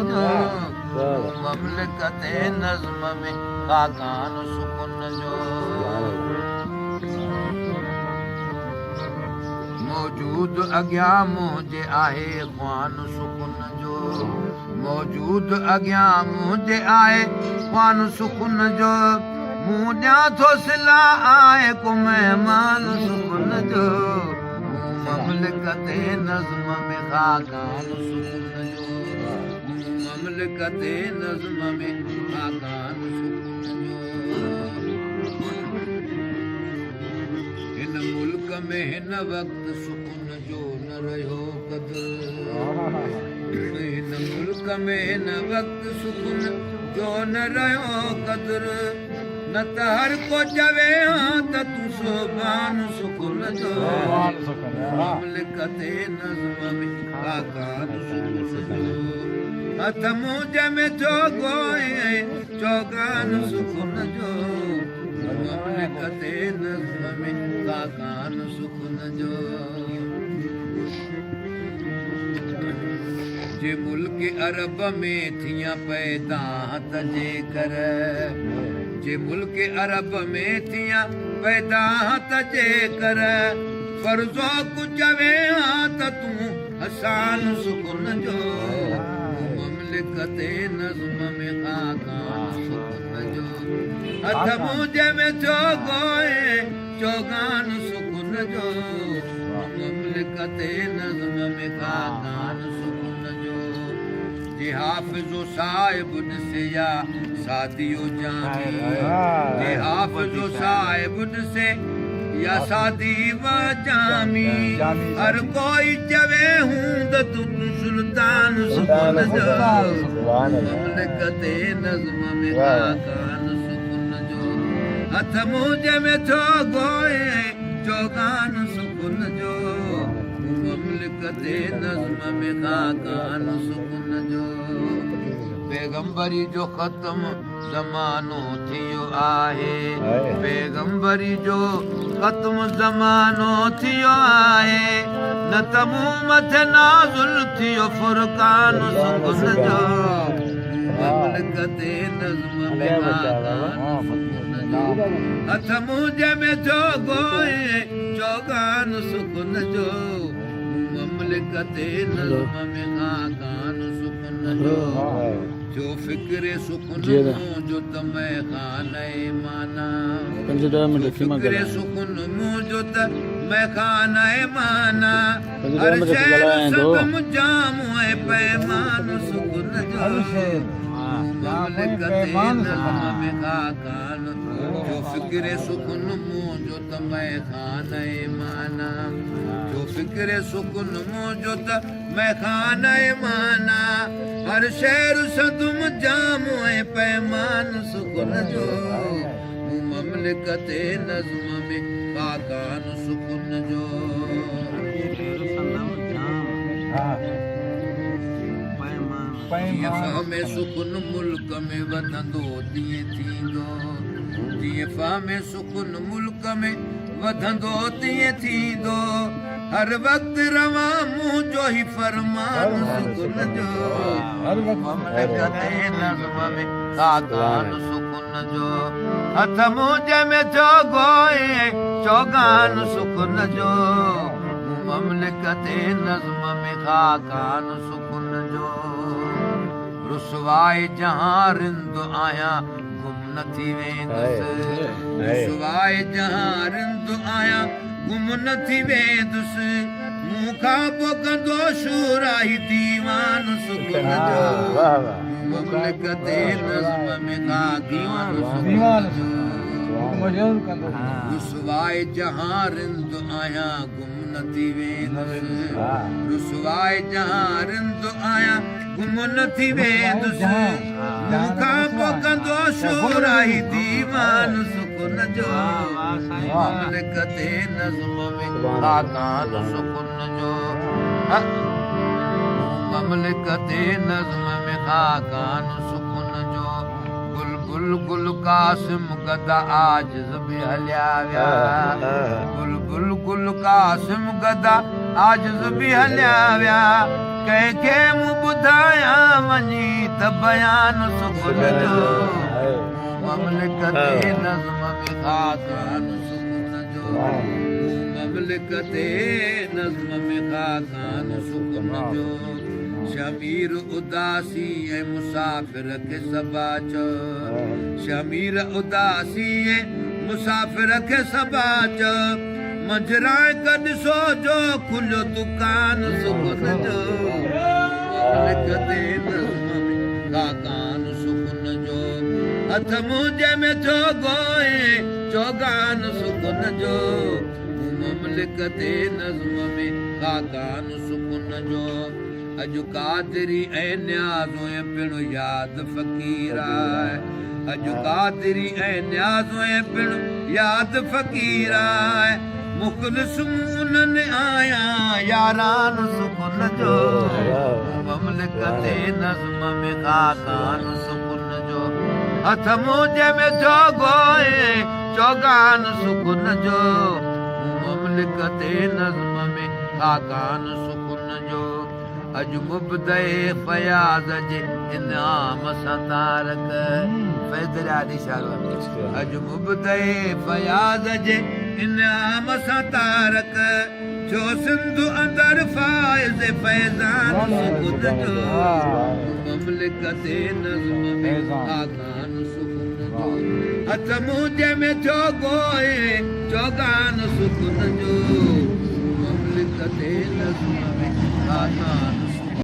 जो ममलिकत नज़्म में खाकान सुकुन जो मौजूद अॻियां मुंहिंजे आहे ख़्वान सुकुन जो मौजूद अॻियां मुंहिंजे आहे ख़्वान सुकुन जो मूं ॾियां थो सिला आहे को महिमान सुकुन जो ममलिकत नज़्म में खाकान सुकुन जो ममलिकत नज़्म में खाकान सुकुन जो हिन मुल्क में हिन वक़्त सुकुन जो न रहियो क़दुरु हिन मुल्क में हिन वक़्त सुकुन जो न रहियो क़दुरु न त हर को चवे हां त तूं सोभान सुकुन जो ममलिकत नज़्म में खाकान सुकुन जो हथ मुंहिंजे में जोगो चौगान सुकुन जो ममलिकत नज़्म में खाकान सुकुन जो जे मुल्क अरब में थियां पैदा त जे कर जे मुल्क अरब में थियां पैदा त जे कर फर्ज़ो कु चवे हां त तूं हसान सुकुन जो ममलिकत नज़्म में खाकान सुकुन जो हथ मुंहिंजे में जोगो चौगान सुकुन जो ममलिकत नज़्म में खाकान सुकुन जो जे हाफ़िज़ो साहिब ॾिसे या सादियो जामी जे हाफ़िज़ो साहिब ॾिसे या सादी व जामी हर कोई चवे हूं त तूं सुल्तान सुकुन जो ममलिकत नज़्म में खाकान सुकुन जो हथ मुंहिंजे में जोगो चौगान सुकुन जो ममलिकत नज़्म में खाकान सुकुन जो पैगंबरी जो ख़त्म ज़मानो थियो आहे पैगंबरी जो ख़त्म ज़मानो थियो आहे न त मूं मथे नाज़ुल थियो फुरकान सुकुन जो ममलिकत नज़्म में खाकान सुकुन जो हथ मुंहिंजे में जोगो चौगान सुकुन जो ममलिकत नज़्म में खाकान सुकुन जो फिक्रे सुकुन जो त मैं खाने माना फिक्रे सुकुन जो त मैं खाने माना हर शहर सदम जाम है पैमान सुकुन जो ममलिकत नज़्म में खाकान जो फिक्रे सुकुन जो त मैं खाने माना जो फिक्रे सुकुन जो त मैं खाने माना हर शहर सदम जाम है पैमान सुकुन जो ममलिकत नज़्म में खाकान सुकुन जो जीअं फ़हमे सुकुन मुल्क में वधंदो तीअं थींदो जीअं फ़हमे सुकुन मुल्क में वधंदो तीअं थींदो हर वक़्तु रवां मुंहिंजो ई फरमान सुकुन जो ममलिकत नज़्म में खाकान सुकुन जो हथ मुंहिंजे में जोगो चौगान सुकुन जो ममलिकत नज़्म में खाकान सुकुन जो रुसवाए जहां रिंद आहियां गुम न थी वेंदुसि रुसवाए जहां रिंद आहियां गुम न थी वेंदुसि मूं खां पोइ कंदो शूराही दीवान सुकुन जो ममलिकत नज़्म में खाकान सुकुन जो रुसवाए जहां रिंद आहियां गुम न थी वेंदुसि रुसवाए जहां रिंद आहियां गुम न थी वेंदुसि मूं खां पोइ कंदो शूराही दीवान सुकुन जो ममलिकत नज़्म में खाकान सुकुन जो ममलिकत नज़्म में खाकान सुकुन जो बुलबुल गुल कासिम गदा आजिज़ बि हलिया विया बुलबुल गुल कासिम गदा आजिज़ बि हलिया विया कंहिंखे मूं ॿुधाया वञी त बयान सुकुन जो ममलिकते नज़्म में खाकान सुकुन जो ममलिकते नज़्म में खाकान सुकुन जो शमीर उदासी ऐं मुसाफ़िर खे सबा चओ शमीर उदासी ऐं मुसाफ़िर खे सबा चओ मंझराए कॾ सो जो खुलियो दुकान सुकुन जो ममलिकते नज़्म में खाकान सुकुन जो हथ मुंहिंजे में थियो गोए चौगान सुकुन जो ममलिकते नज़्म में खाकान सुकुन जो अॼु कादरी ऐं न्याज़ो ऐं पिणु यादि फ़क़ीर आहे अॼु कादरी ऐं न्याज़ो ऐं पिणु यादि फ़क़ीर आहे मुख़लिस उन्हनि आहियां यारान सुकुन जो ममलिकते नज़्म में खाकान सुकुन जो हथ मुंहिंजे में थियो गोए चौगान सुकुन जो ममलिकते नज़्म में खाकान सुकुन जो अॼु मुबदे फयाज़ जे इनाम सां तारक अॼु मुबदे फयाज़ जे इनाम सां तारक जो सिंधु अंदर फाइज़ फैज़ान सुकुन जो ममलिकते नज़्म में खाकान सुकुन जो हथ मुंहिंजे में थियो गोए चौगान सुकुन जो ममलिकते नज़्म में खाकान